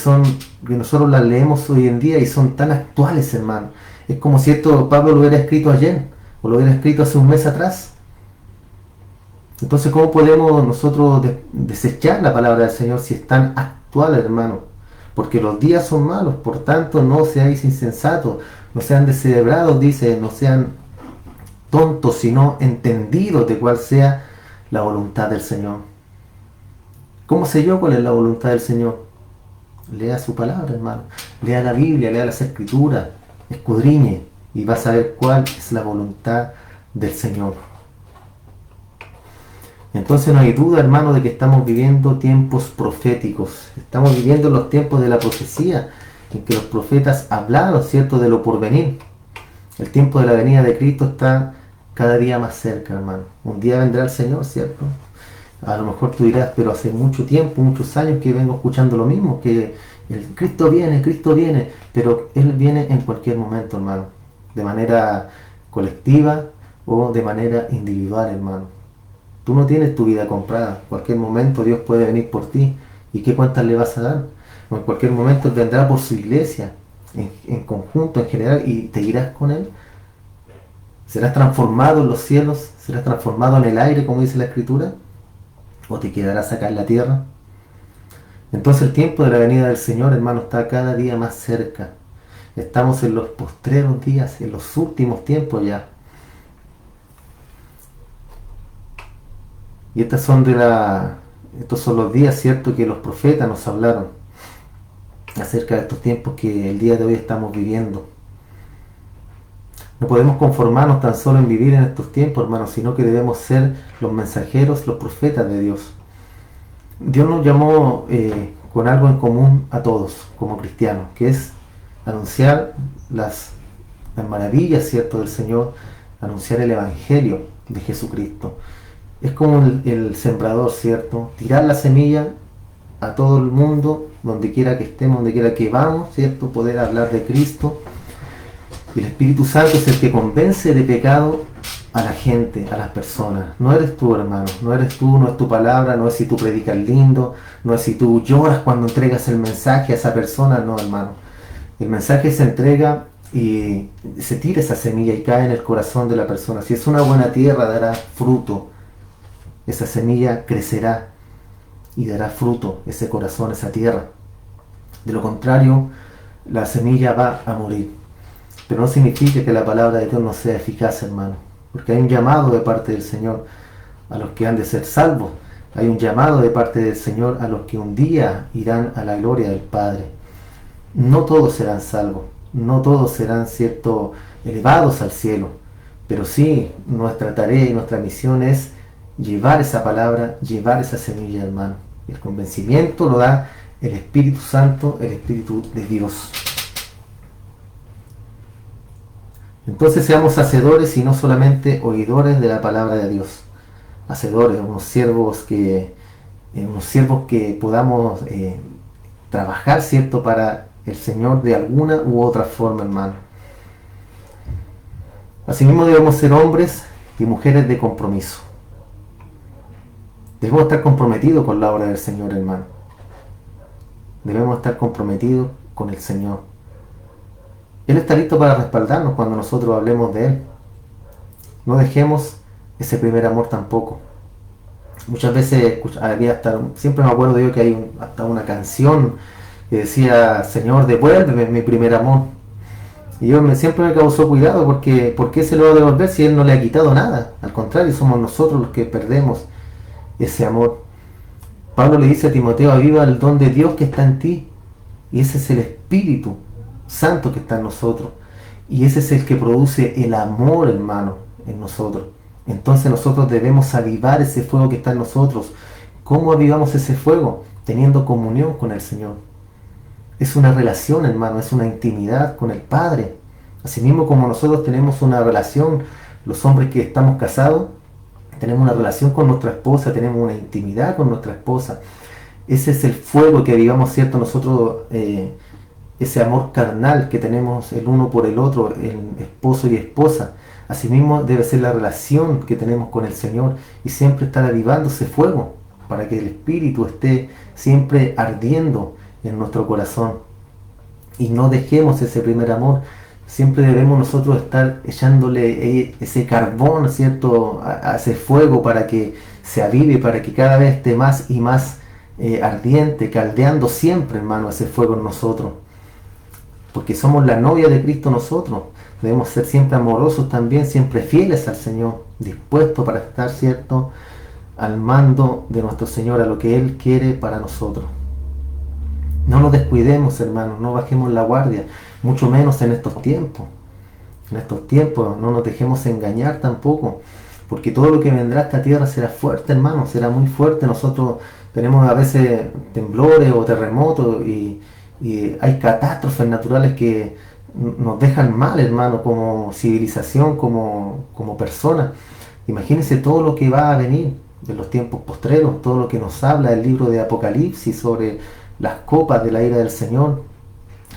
nosotros las leemos hoy en día y son tan actuales, hermano. Es como si esto Pablo lo hubiera escrito ayer o lo hubiera escrito hace un mes atrás. Entonces, ¿cómo podemos nosotros desechar la palabra del Señor si es tan actual, hermano? Porque los días son malos, por tanto, no seáis insensatos, no sean descerebrados, dice, no sean tontos, sino entendidos de cuál sea la voluntad del Señor. ¿Cómo sé yo cuál es la voluntad del Señor? Lea su palabra, hermano. Lea la Biblia, lea las Escrituras, escudriñe y vas a ver cuál es la voluntad del Señor. Entonces no hay duda, hermano, de que estamos viviendo tiempos proféticos. Estamos viviendo los tiempos de la profecía, en que los profetas hablaron, ¿cierto?, de lo porvenir. El tiempo de la venida de Cristo está cada día más cerca, hermano. Un día vendrá el Señor, ¿cierto? A lo mejor tú dirás, pero hace mucho tiempo, muchos años que vengo escuchando lo mismo, que el Cristo viene, pero Él viene en cualquier momento, hermano. De manera colectiva o de manera individual, hermano. Tú no tienes tu vida comprada. En cualquier momento Dios puede venir por ti. ¿Y qué cuentas le vas a dar? O en cualquier momento Él vendrá por su iglesia, en conjunto, en general, y te irás con Él. ¿Serás transformado en los cielos? ¿Serás transformado en el aire, como dice la Escritura? ¿O te quedarás acá en la tierra? Entonces el tiempo de la venida del Señor, hermano, está cada día más cerca. Estamos en los postreros días, en los últimos tiempos ya. Y estos son los días, ¿cierto?, que los profetas nos hablaron acerca de estos tiempos que el día de hoy estamos viviendo. No podemos conformarnos tan solo en vivir en estos tiempos, hermanos, sino que debemos ser los mensajeros, los profetas de Dios. Dios nos llamó con algo en común a todos, como cristianos, que es anunciar las maravillas, ¿cierto?, del Señor, anunciar el Evangelio de Jesucristo. Es como el sembrador, ¿cierto? Tirar la semilla a todo el mundo, donde quiera que estemos, donde quiera que vamos, ¿cierto? Poder hablar de Cristo. Y el Espíritu Santo es el que convence de pecado a la gente, a las personas. No eres tú, hermano, no eres tú, no es tu palabra, no es si tú predicas lindo, no es si tú lloras cuando entregas el mensaje a esa persona, no, hermano. El mensaje se entrega y se tira esa semilla y cae en el corazón de la persona. Si es una buena tierra, dará fruto. Esa semilla crecerá y dará fruto, ese corazón, esa tierra. De lo contrario, la semilla va a morir. Pero no significa que la palabra de Dios no sea eficaz, hermano. Porque hay un llamado de parte del Señor a los que han de ser salvos. Hay un llamado de parte del Señor a los que un día irán a la gloria del Padre. No todos serán salvos. No todos serán, ¿cierto?, elevados al cielo. Pero sí, nuestra tarea y nuestra misión es llevar esa palabra, llevar esa semilla, hermano. Y el convencimiento lo da el Espíritu Santo, el Espíritu de Dios. Entonces seamos hacedores y no solamente oidores de la palabra de Dios. Hacedores, unos siervos que podamos trabajar, ¿cierto?, para el Señor de alguna u otra forma, hermano. Asimismo debemos ser hombres y mujeres de compromiso. Debemos estar comprometidos con la obra del Señor, hermano. Debemos estar comprometidos con el Señor. Él está listo para respaldarnos cuando nosotros hablemos de Él. No dejemos ese primer amor tampoco. Muchas veces había hasta, siempre me acuerdo yo que hay hasta una canción que decía, Señor, devuélveme mi primer amor. Y siempre me causó cuidado porque ¿por qué se lo va a devolver si Él no le ha quitado nada? Al contrario, somos nosotros los que perdemos ese amor. Pablo le dice a Timoteo, aviva el don de Dios que está en ti. Y ese es el Espíritu Santo que está en nosotros. Y ese es el que produce el amor, hermano, en nosotros. Entonces nosotros debemos avivar ese fuego que está en nosotros. ¿Cómo avivamos ese fuego? Teniendo comunión con el Señor. Es una relación, hermano, es una intimidad con el Padre. Asimismo como nosotros tenemos una relación, los hombres que estamos casados, tenemos una relación con nuestra esposa, tenemos una intimidad con nuestra esposa. Ese es el fuego que avivamos, ¿cierto? Nosotros, ese amor carnal que tenemos el uno por el otro, el esposo y esposa. Asimismo debe ser la relación que tenemos con el Señor y siempre estar avivando ese fuego para que el Espíritu esté siempre ardiendo en nuestro corazón y no dejemos ese primer amor. Siempre debemos nosotros estar echándole ese carbón, ¿cierto?, a ese fuego para que se avive, para que cada vez esté más y más ardiente, caldeando siempre, hermano, ese fuego en nosotros. Porque somos la novia de Cristo nosotros. Debemos ser siempre amorosos también, siempre fieles al Señor, dispuestos para estar, ¿cierto?, al mando de nuestro Señor, a lo que Él quiere para nosotros. No nos descuidemos, hermanos, no bajemos la guardia, mucho menos en estos tiempos. En estos tiempos no nos dejemos engañar tampoco, porque todo lo que vendrá a esta tierra será fuerte, hermano, será muy fuerte. Nosotros tenemos a veces temblores o terremotos y hay catástrofes naturales que nos dejan mal, hermano, como civilización, como personas. Imagínense todo lo que va a venir de los tiempos postreros, todo lo que nos habla el libro de Apocalipsis sobre las copas de la ira del Señor,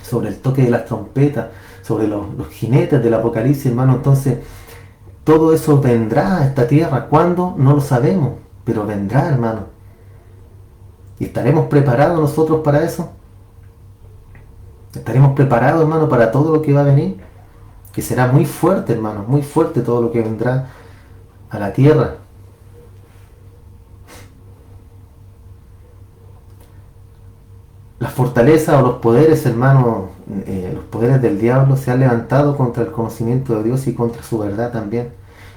sobre el toque de las trompetas, sobre los jinetes del Apocalipsis, hermano. Entonces, todo eso vendrá a esta tierra. ¿Cuándo? No lo sabemos, pero vendrá, hermano. ¿Y estaremos preparados nosotros para eso? ¿Estaremos preparados, hermano, para todo lo que va a venir? Que será muy fuerte, hermano, muy fuerte todo lo que vendrá a la tierra. Las fortalezas o los poderes, hermano, los poderes del diablo se han levantado contra el conocimiento de Dios y contra su verdad también.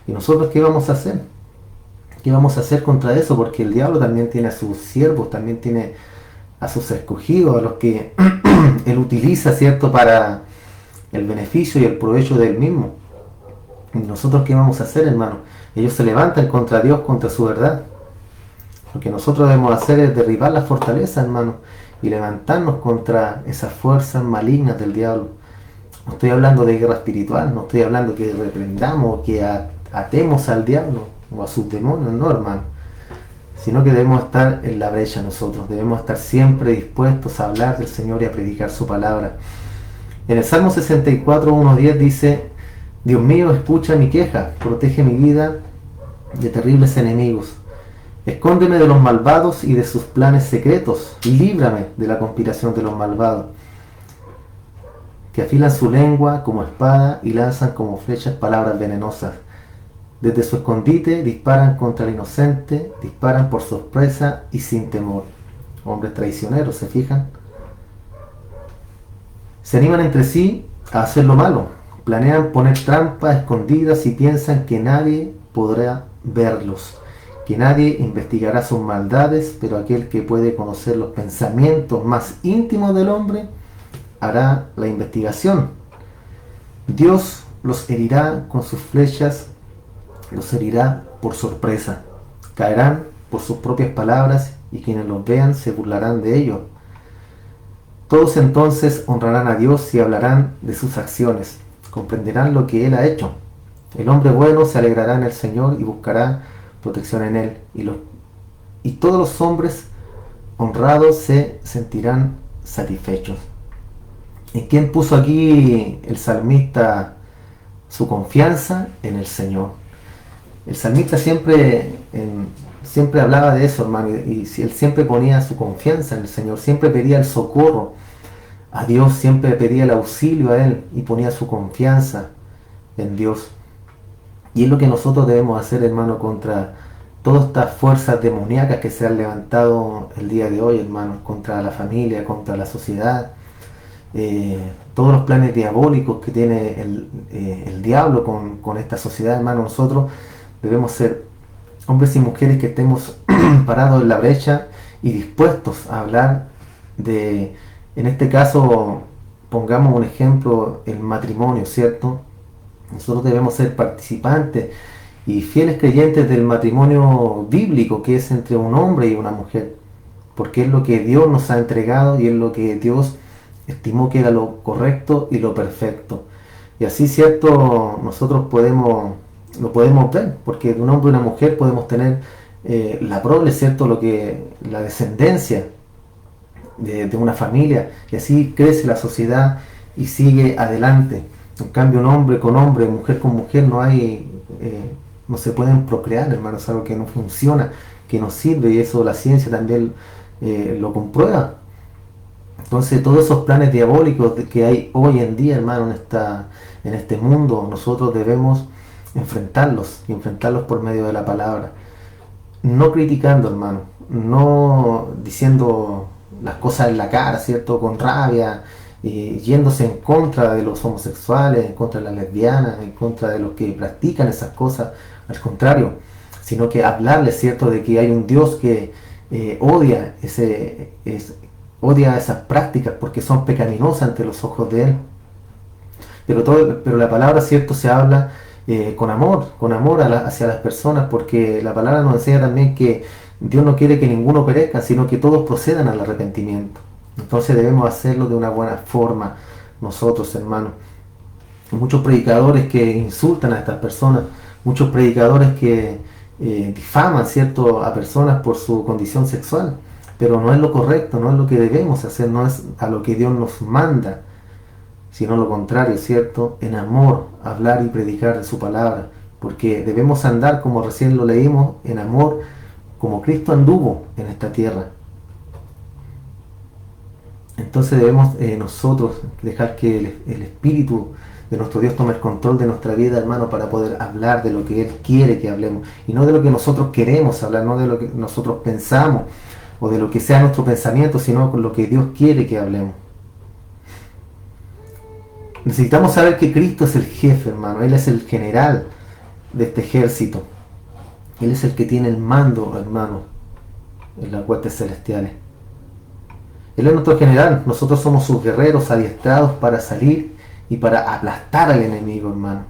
¿Y nosotros qué vamos a hacer? ¿Qué vamos a hacer contra eso? Porque el diablo también tiene a sus siervos, también tiene a sus escogidos, a los que él utiliza, ¿cierto?, para el beneficio y el provecho de él mismo. ¿Y nosotros qué vamos a hacer, hermano? Ellos se levantan contra Dios, contra su verdad. Lo que nosotros debemos hacer es derribar la fortaleza, hermano, y levantarnos contra esas fuerzas malignas del diablo. No estoy hablando de guerra espiritual, no estoy hablando que reprendamos o que atemos al diablo o a sus demonios, no, hermano. Sino que debemos estar en la brecha nosotros, debemos estar siempre dispuestos a hablar del Señor y a predicar su palabra. En el Salmo 64, 1:10 dice: Dios mío, escucha mi queja, protege mi vida de terribles enemigos. Escóndeme de los malvados y de sus planes secretos, y líbrame de la conspiración de los malvados, que afilan su lengua como espada y lanzan como flechas palabras venenosas. Desde su escondite disparan contra el inocente, disparan por sorpresa y sin temor. Hombres traicioneros, ¿se fijan? Se animan entre sí a hacer lo malo, planean poner trampas escondidas y piensan que nadie podrá verlos, que nadie investigará sus maldades, pero aquel que puede conocer los pensamientos más íntimos del hombre hará la investigación. Dios los herirá con sus flechas, los herirá por sorpresa. Caerán por sus propias palabras y quienes los vean se burlarán de ellos. Todos entonces honrarán a Dios y hablarán de sus acciones. Comprenderán lo que Él ha hecho. El hombre bueno se alegrará en el Señor y buscará protección en Él. Y todos los hombres honrados se sentirán satisfechos. ¿En quién puso aquí el salmista su confianza? En el Señor. El salmista siempre hablaba de eso, hermano, y él siempre ponía su confianza en el Señor, siempre pedía el socorro a Dios, siempre pedía el auxilio a Él y ponía su confianza en Dios. Y es lo que nosotros debemos hacer, hermano, contra todas estas fuerzas demoníacas que se han levantado el día de hoy, hermanos, contra la familia, contra la sociedad, todos los planes diabólicos que tiene el diablo con esta sociedad, hermanos. Nosotros debemos ser hombres y mujeres que estemos parados en la brecha y dispuestos a hablar de, en este caso, pongamos un ejemplo, el matrimonio, ¿cierto? Nosotros debemos ser participantes y fieles creyentes del matrimonio bíblico, que es entre un hombre y una mujer, porque es lo que Dios nos ha entregado y es lo que Dios estimó que era lo correcto y lo perfecto. Y así, ¿cierto? Nosotros lo podemos ver, porque de un hombre y una mujer podemos tener la prole, ¿cierto? La descendencia de una familia, y así crece la sociedad y sigue adelante. En cambio, un hombre con hombre, mujer con mujer, no se pueden procrear, hermano. Es algo que no funciona, que no sirve, y eso la ciencia también lo comprueba. Entonces, todos esos planes diabólicos que hay hoy en día, hermano, en este mundo, nosotros debemos enfrentarlos, y enfrentarlos por medio de la palabra. No criticando, hermano, no diciendo las cosas en la cara, ¿cierto? Con rabia, yéndose en contra de los homosexuales, en contra de las lesbianas, en contra de los que practican esas cosas. Al contrario, sino que hablarles, ¿cierto?, de que hay un Dios que odia esas prácticas porque son pecaminosas ante los ojos de Él. Pero la palabra, ¿cierto?, se habla con amor hacia las personas, porque la palabra nos enseña también que Dios no quiere que ninguno perezca, sino que todos procedan al arrepentimiento. Entonces debemos hacerlo de una buena forma nosotros, hermanos. Muchos predicadores que insultan a estas personas, muchos predicadores que difaman, ¿cierto?, a personas por su condición sexual, pero no es lo correcto, no es lo que debemos hacer, no es a lo que Dios nos manda, sino lo contrario, ¿cierto?, en amor, hablar y predicar de su palabra, porque debemos andar, como recién lo leímos, en amor, como Cristo anduvo en esta tierra. Entonces debemos nosotros dejar que el Espíritu de nuestro Dios tome el control de nuestra vida, hermano, para poder hablar de lo que Él quiere que hablemos, y no de lo que nosotros queremos hablar, no de lo que nosotros pensamos, o de lo que sea nuestro pensamiento, sino con lo que Dios quiere que hablemos. Necesitamos saber que Cristo es el jefe, hermano. Él es el general de este ejército. Él es el que tiene el mando, hermano, en las huestes celestiales. Él es nuestro general. Nosotros somos sus guerreros adiestrados para salir y para aplastar al enemigo, hermano.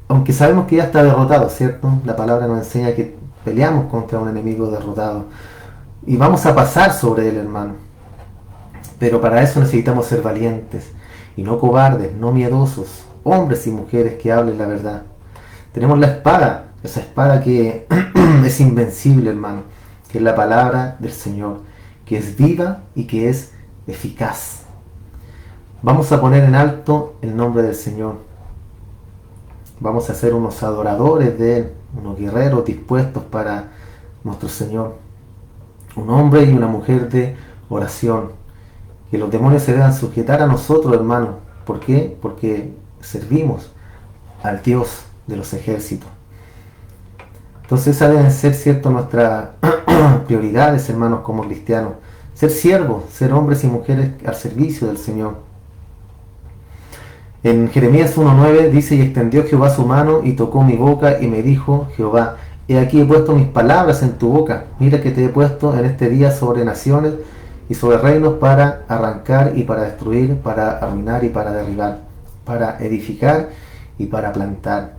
Aunque sabemos que ya está derrotado, ¿cierto? La palabra nos enseña que peleamos contra un enemigo derrotado. Y vamos a pasar sobre él, hermano. Pero para eso necesitamos ser valientes y no cobardes, no miedosos, hombres y mujeres que hablen la verdad. Tenemos la espada, esa espada que es invencible, hermano, que es la palabra del Señor, que es viva y que es eficaz. Vamos a poner en alto el nombre del Señor. Vamos a ser unos adoradores de Él, unos guerreros dispuestos para nuestro Señor. Un hombre y una mujer de oración. Que los demonios se deban sujetar a nosotros, hermano. ¿Por qué? Porque servimos al Dios de los ejércitos. Entonces esas deben ser, ¿cierto?, nuestras prioridades, hermanos, como cristianos. Ser siervos, ser hombres y mujeres al servicio del Señor. En Jeremías 1:9 dice: y extendió Jehová su mano y tocó mi boca y me dijo Jehová: he aquí he puesto mis palabras en tu boca. Mira que te he puesto en este día sobre naciones y sobre reinos, para arrancar y para destruir, para arruinar y para derribar, para edificar y para plantar.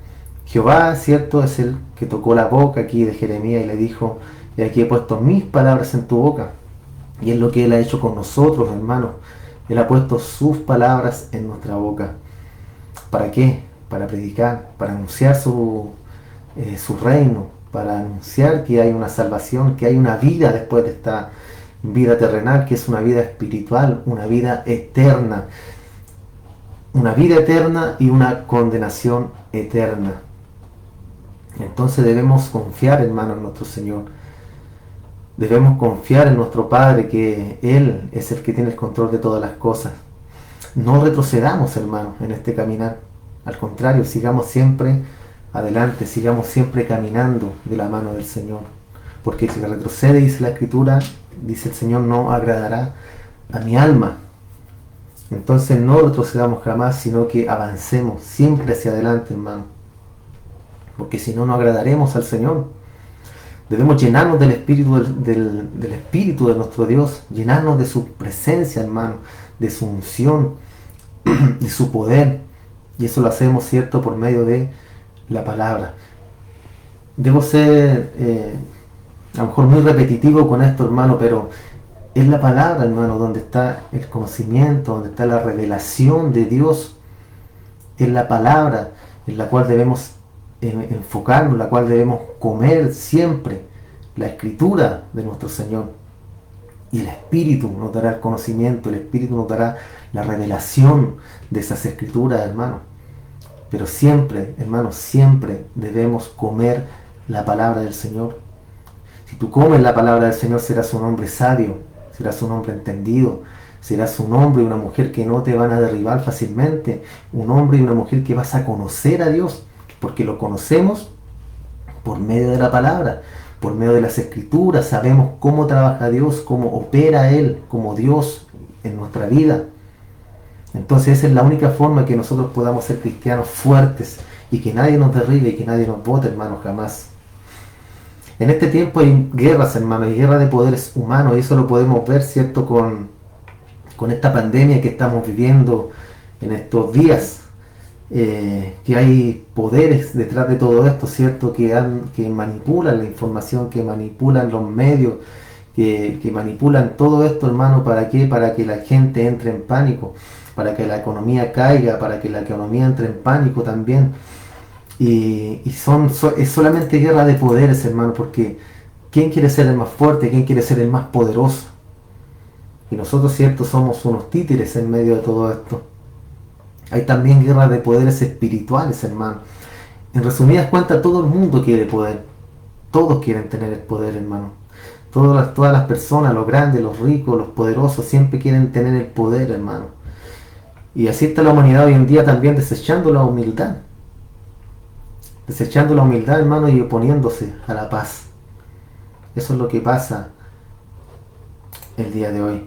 Jehová, cierto, es el que tocó la boca aquí de Jeremías y le dijo: y aquí he puesto mis palabras en tu boca. Y es lo que Él ha hecho con nosotros, hermanos. Él ha puesto sus palabras en nuestra boca. ¿Para qué? Para predicar, para anunciar su reino, para anunciar que hay una salvación, que hay una vida después de esta vida terrenal, que es una vida espiritual, una vida eterna y una condenación eterna. Entonces debemos confiar, hermano, en nuestro Señor. Debemos confiar en nuestro Padre, que Él es el que tiene el control de todas las cosas. No retrocedamos, hermano, en este caminar. Al contrario, sigamos siempre adelante, sigamos siempre caminando de la mano del Señor. Porque si retrocede, dice la Escritura, dice el Señor, no agradará a mi alma. Entonces no retrocedamos jamás, sino que avancemos siempre hacia adelante, hermano. Porque si no, no agradaremos al Señor. Debemos llenarnos del Espíritu del Espíritu de nuestro Dios, llenarnos de su presencia, hermano, de su unción, de su poder. Y eso lo hacemos, ¿cierto?, por medio de la palabra. Debo ser a lo mejor muy repetitivo con esto, hermano, pero es la palabra, hermano, donde está el conocimiento, donde está la revelación de Dios. Es la palabra en la cual debemos enfocarnos, la cual debemos comer siempre, la Escritura de nuestro Señor. Y el Espíritu nos dará el conocimiento, el Espíritu nos dará la revelación de esas Escrituras, hermano. Pero siempre, hermano, siempre debemos comer la palabra del Señor. Si tú comes la palabra del Señor, serás un hombre sabio, serás un hombre entendido, serás un hombre y una mujer que no te van a derribar fácilmente, un hombre y una mujer que vas a conocer a Dios, porque lo conocemos por medio de la palabra, por medio de las Escrituras. Sabemos cómo trabaja Dios, cómo opera Él como Dios en nuestra vida. Entonces esa es la única forma que nosotros podamos ser cristianos fuertes y que nadie nos derribe y que nadie nos bote, hermanos, jamás. En este tiempo hay guerras, hermanos, hay guerra de poderes humanos, y eso lo podemos ver, ¿cierto?, con esta pandemia que estamos viviendo en estos días, que hay poderes detrás de todo esto, ¿cierto?, que manipulan la información, que manipulan los medios, que manipulan todo esto, hermano. ¿Para qué? Para que la gente entre en pánico, para que la economía caiga, para que la economía entre en pánico también. Es solamente guerra de poderes, hermano, porque ¿quién quiere ser el más fuerte? ¿Quién quiere ser el más poderoso? Y nosotros, cierto, somos unos títeres en medio de todo esto. Hay también guerra de poderes espirituales, hermano. En resumidas cuentas, todo el mundo quiere poder. Todos quieren tener el poder, hermano. Todas las personas, los grandes, los ricos, los poderosos, siempre quieren tener el poder, hermano. Y así está la humanidad hoy en día también desechando la humildad. Desechando la humildad, hermano, y oponiéndose a la paz. Eso es lo que pasa el día de hoy.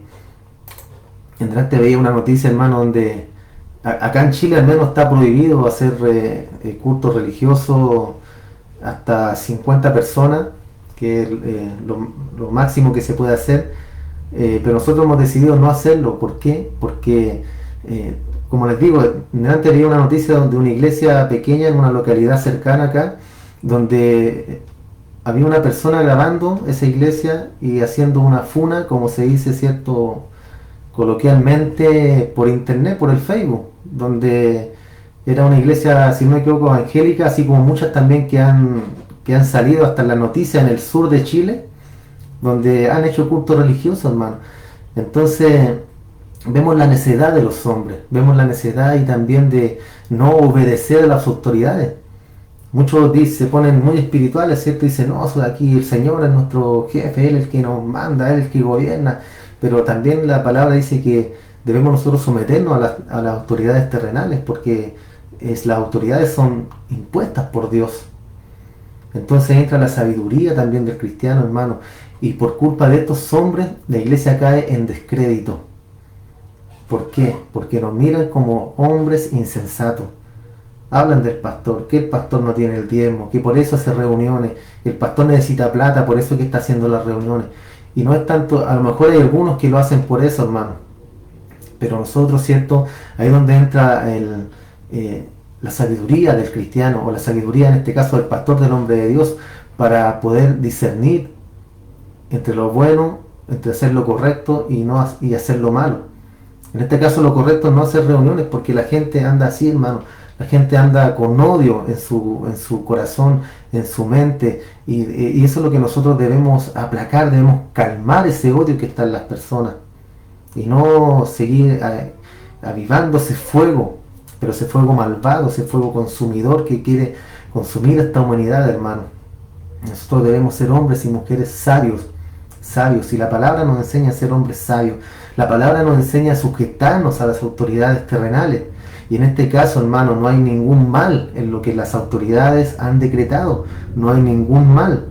En delante veía una noticia, hermano, donde acá en Chile al menos está prohibido hacer culto religioso hasta 50 personas, que es lo máximo que se puede hacer. Pero nosotros hemos decidido no hacerlo. ¿Por qué? Porque como les digo, antes había una noticia de una iglesia pequeña en una localidad cercana acá, donde había una persona grabando esa iglesia y haciendo una funa, como se dice, cierto, coloquialmente, por internet, por el Facebook, donde era una iglesia, si no me equivoco, evangélica, así como muchas también que han salido hasta en la noticia en el sur de Chile, donde han hecho culto religioso, hermano. Entonces vemos la necedad de los hombres, vemos la necedad y también de no obedecer a las autoridades. Muchos se ponen muy espirituales, ¿cierto? Dicen, no, aquí el Señor es nuestro jefe, Él es el que nos manda, Él es el que gobierna. Pero también la palabra dice que debemos nosotros someternos a las autoridades terrenales, porque las autoridades son impuestas por Dios. Entonces entra la sabiduría también del cristiano, hermano. Y por culpa de estos hombres, la iglesia cae en descrédito. ¿Por qué? Porque nos miran como hombres insensatos. Hablan del pastor, que el pastor no tiene el diezmo, que por eso hace reuniones, el pastor necesita plata, por eso es que está haciendo las reuniones. Y no es tanto, a lo mejor hay algunos que lo hacen por eso, hermano. Pero nosotros, ¿cierto? Ahí es donde entra la sabiduría del cristiano, o la sabiduría en este caso del pastor, del hombre de Dios, para poder discernir entre lo bueno, entre hacer lo correcto y hacer lo malo. En este caso lo correcto es no hacer reuniones, porque la gente anda así, hermano. La gente anda con odio en su corazón, en su mente, y eso es lo que nosotros debemos aplacar, debemos calmar ese odio que está en las personas, y no seguir avivando ese fuego, pero ese fuego malvado, ese fuego consumidor que quiere consumir a esta humanidad, hermano. Nosotros debemos ser hombres y mujeres sabios, y la palabra nos enseña a ser hombres sabios. La palabra nos enseña a sujetarnos a las autoridades terrenales. Y en este caso, hermano, no hay ningún mal en lo que las autoridades han decretado. No hay ningún mal.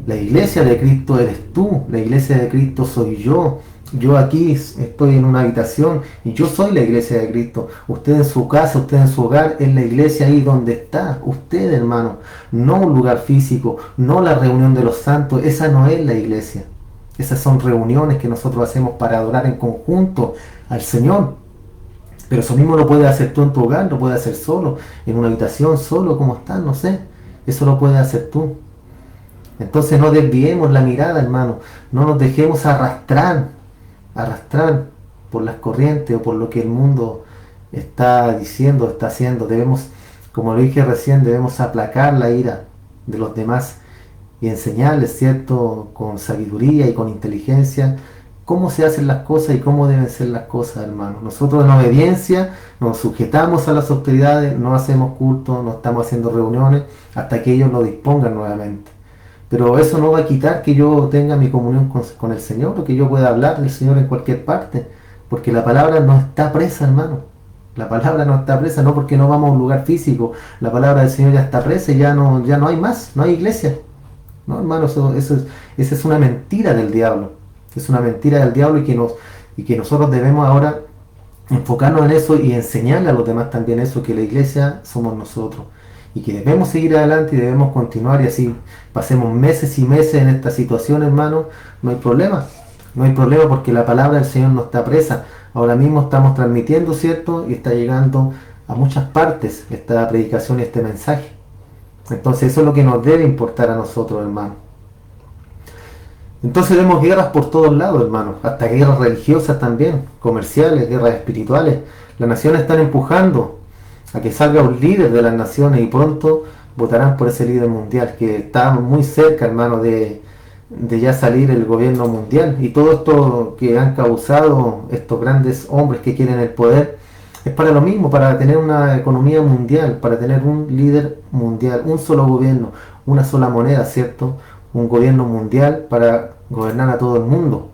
La iglesia de Cristo eres tú. La iglesia de Cristo soy yo. Yo aquí estoy en una habitación y yo soy la iglesia de Cristo. Usted en su casa, usted en su hogar, es la iglesia ahí donde está. Usted, hermano, no un lugar físico, no la reunión de los santos. Esa no es la iglesia. Esas son reuniones que nosotros hacemos para adorar en conjunto al Señor. Pero eso mismo lo puedes hacer tú en tu hogar, lo puedes hacer solo, en una habitación, solo, como estás, no sé. Eso lo puedes hacer tú. Entonces no desviemos la mirada, hermano. No nos dejemos arrastrar por las corrientes o por lo que el mundo está diciendo, está haciendo. Debemos, como lo dije recién, debemos aplacar la ira de los demás y enseñarles, ¿cierto?, con sabiduría y con inteligencia, cómo se hacen las cosas y cómo deben ser las cosas, hermano. Nosotros en obediencia nos sujetamos a las autoridades, no hacemos culto, no estamos haciendo reuniones hasta que ellos lo dispongan nuevamente. Pero eso no va a quitar que yo tenga mi comunión con el Señor, o que yo pueda hablar del Señor en cualquier parte, porque la palabra no está presa, hermano. La palabra no está presa, no porque no vamos a un lugar físico. La palabra del Señor ya está presa y ya no hay más, no hay iglesia. No, hermano, esa es una mentira del diablo. Es una mentira del diablo y que nosotros debemos ahora enfocarnos en eso y enseñarle a los demás también eso, que la iglesia somos nosotros. Y que debemos seguir adelante y debemos continuar, y así pasemos meses y meses en esta situación, hermano. No hay problema. No hay problema porque la palabra del Señor no está presa. Ahora mismo estamos transmitiendo, ¿cierto? Y está llegando a muchas partes esta predicación y este mensaje. Entonces eso es lo que nos debe importar a nosotros, hermano. Entonces vemos guerras por todos lados, hermano. Hasta guerras religiosas también, comerciales, guerras espirituales. Las naciones están empujando a que salga un líder de las naciones y pronto votarán por ese líder mundial, que está muy cerca, hermano, de ya salir el gobierno mundial. Y todo esto que han causado estos grandes hombres que quieren el poder es para lo mismo, para tener una economía mundial, para tener un líder mundial, un solo gobierno, una sola moneda, ¿cierto? Un gobierno mundial para gobernar a todo el mundo.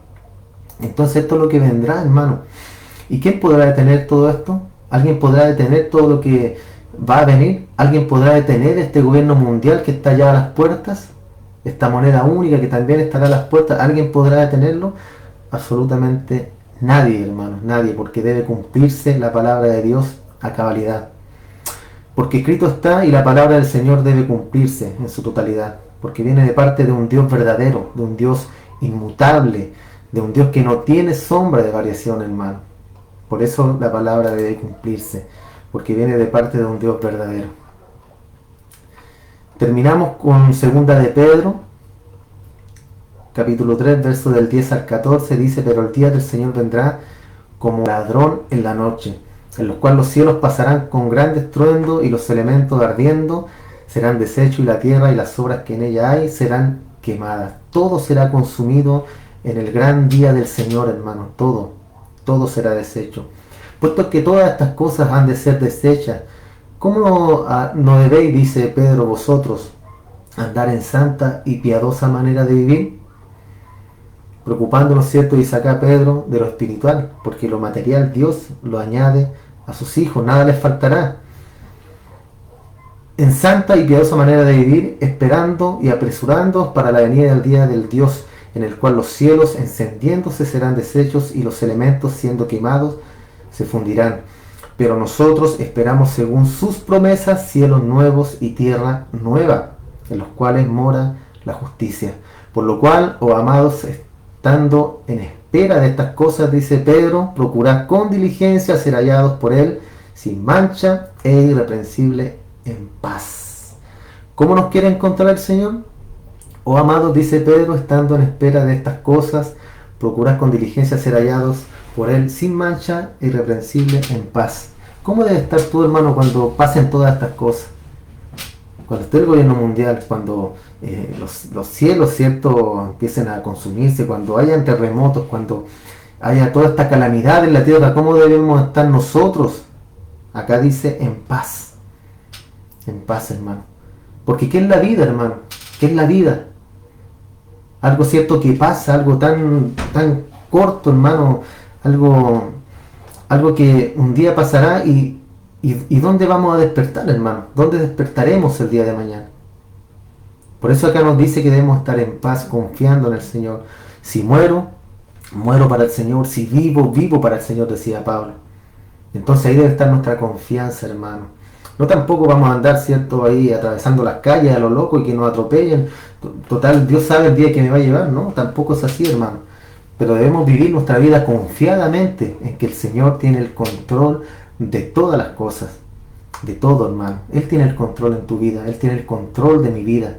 Entonces esto es lo que vendrá, hermano. ¿Y quién podrá detener todo esto? ¿Alguien podrá detener todo lo que va a venir? ¿Alguien podrá detener este gobierno mundial que está ya a las puertas? Esta moneda única que también estará a las puertas. ¿Alguien podrá detenerlo? Absolutamente nadie, hermanos, nadie, porque debe cumplirse la palabra de Dios a cabalidad. Porque escrito está y la palabra del Señor debe cumplirse en su totalidad. Porque viene de parte de un Dios verdadero, de un Dios inmutable, de un Dios que no tiene sombra de variación, hermano. Por eso la palabra debe cumplirse, porque viene de parte de un Dios verdadero. Terminamos con segunda de Pedro, capítulo 3, versos del 10 al 14, dice: pero el día del Señor vendrá como ladrón en la noche, en los cuales los cielos pasarán con gran estruendo y los elementos ardiendo serán deshechos y la tierra y las obras que en ella hay serán quemadas. Todo será consumido en el gran día del Señor, hermano, todo será deshecho. Puesto que todas estas cosas han de ser deshechas, ¿cómo no debéis, dice Pedro, vosotros andar en santa y piadosa manera de vivir? Preocupándonos, ¿cierto? Y saca a Pedro de lo espiritual, porque lo material Dios lo añade a sus hijos, nada les faltará. En santa y piadosa manera de vivir, esperando y apresurándoos para la venida del día del Dios, en el cual los cielos encendiéndose serán deshechos y los elementos siendo quemados se fundirán. Pero nosotros esperamos según sus promesas cielos nuevos y tierra nueva, en los cuales mora la justicia. Por lo cual, oh amados, estando en espera de estas cosas, dice Pedro, procurad con diligencia ser hallados por él sin mancha e irreprensible en paz. ¿Cómo nos quiere encontrar el Señor? Oh amados, dice Pedro, estando en espera de estas cosas, procurad con diligencia ser hallados por él sin mancha e irreprensible en paz. ¿Cómo debe estar tú, hermano, cuando pasen todas estas cosas? Cuando esté el gobierno mundial, cuando los cielos, ¿cierto?, empiecen a consumirse, cuando hayan terremotos, cuando haya toda esta calamidad en la tierra, ¿cómo debemos estar nosotros? Acá dice en paz, hermano. Porque ¿qué es la vida, hermano? ¿Qué es la vida? Algo cierto que pasa, algo tan corto, hermano, algo que un día pasará y ¿Y dónde vamos a despertar, hermano? ¿Dónde despertaremos el día de mañana? Por eso acá nos dice que debemos estar en paz confiando en el Señor. Si muero, muero para el Señor. Si vivo, vivo para el Señor, decía Pablo. Entonces ahí debe estar nuestra confianza, hermano. No tampoco vamos a andar, ¿cierto?, ahí atravesando las calles a lo loco y que nos atropellen. Total, Dios sabe el día que me va a llevar, ¿no? Tampoco es así, hermano. Pero debemos vivir nuestra vida confiadamente en que el Señor tiene el control de todas las cosas. De todo, hermano. Él tiene el control en tu vida. Él tiene el control de mi vida.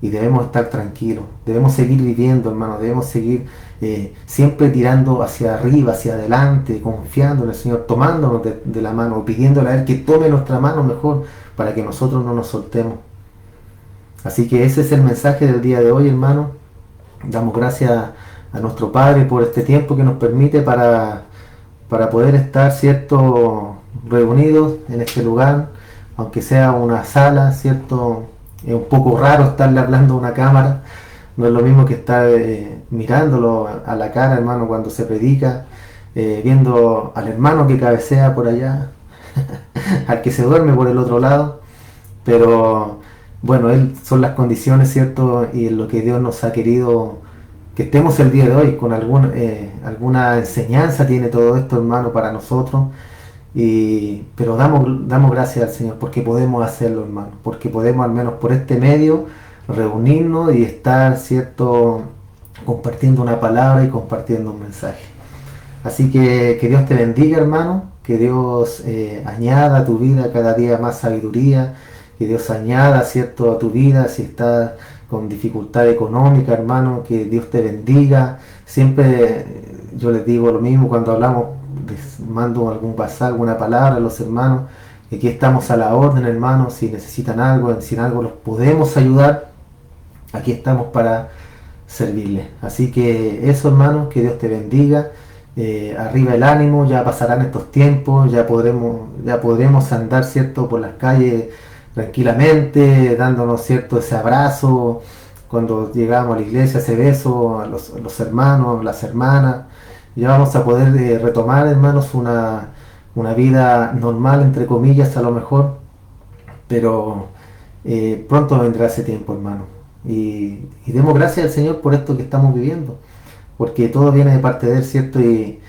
Y debemos estar tranquilos, debemos seguir viviendo, hermano, debemos seguir siempre tirando hacia arriba, hacia adelante, confiando en el Señor, tomándonos de la mano, pidiéndole a Él que tome nuestra mano mejor para que nosotros no nos soltemos. Así que ese es el mensaje del día de hoy, hermano. Damos gracias a nuestro Padre por este tiempo que nos permite para poder estar, ¿cierto?, reunidos en este lugar, aunque sea una sala, ¿cierto? Es un poco raro estarle hablando a una cámara, no es lo mismo que estar mirándolo a la cara, hermano, cuando se predica, viendo al hermano que cabecea por allá, al que se duerme por el otro lado, pero bueno, son las condiciones, ¿cierto? Y en lo que Dios nos ha querido que estemos el día de hoy, con alguna enseñanza tiene todo esto, hermano, para nosotros. Pero damos gracias al Señor porque podemos hacerlo, hermano, porque podemos al menos por este medio reunirnos y estar, cierto, compartiendo una palabra y compartiendo un mensaje. Así que Dios te bendiga, hermano, que Dios añada a tu vida cada día más sabiduría, que Dios añada, cierto, a tu vida si estás con dificultad económica, hermano, que Dios te bendiga. Siempre yo les digo lo mismo cuando hablamos, les mando algún pasaje, alguna palabra a los hermanos, que aquí estamos a la orden, hermanos, si necesitan algo, si en algo los podemos ayudar, aquí estamos para servirles. Así que eso, hermanos, que Dios te bendiga. Arriba el ánimo, ya pasarán estos tiempos, ya podremos andar, cierto, por las calles tranquilamente, dándonos, cierto, ese abrazo cuando llegamos a la iglesia, ese beso a los hermanos, las hermanas. Ya vamos a poder retomar, hermanos, una vida normal, entre comillas, a lo mejor, pero pronto vendrá ese tiempo, hermano. Y demos gracias al Señor por esto que estamos viviendo, porque todo viene de parte de Él, ¿cierto? Y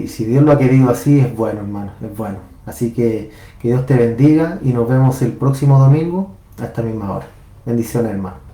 si Dios lo ha querido así, es bueno, hermano, es bueno. Así que Dios te bendiga y nos vemos el próximo domingo a esta misma hora. Bendiciones, hermano.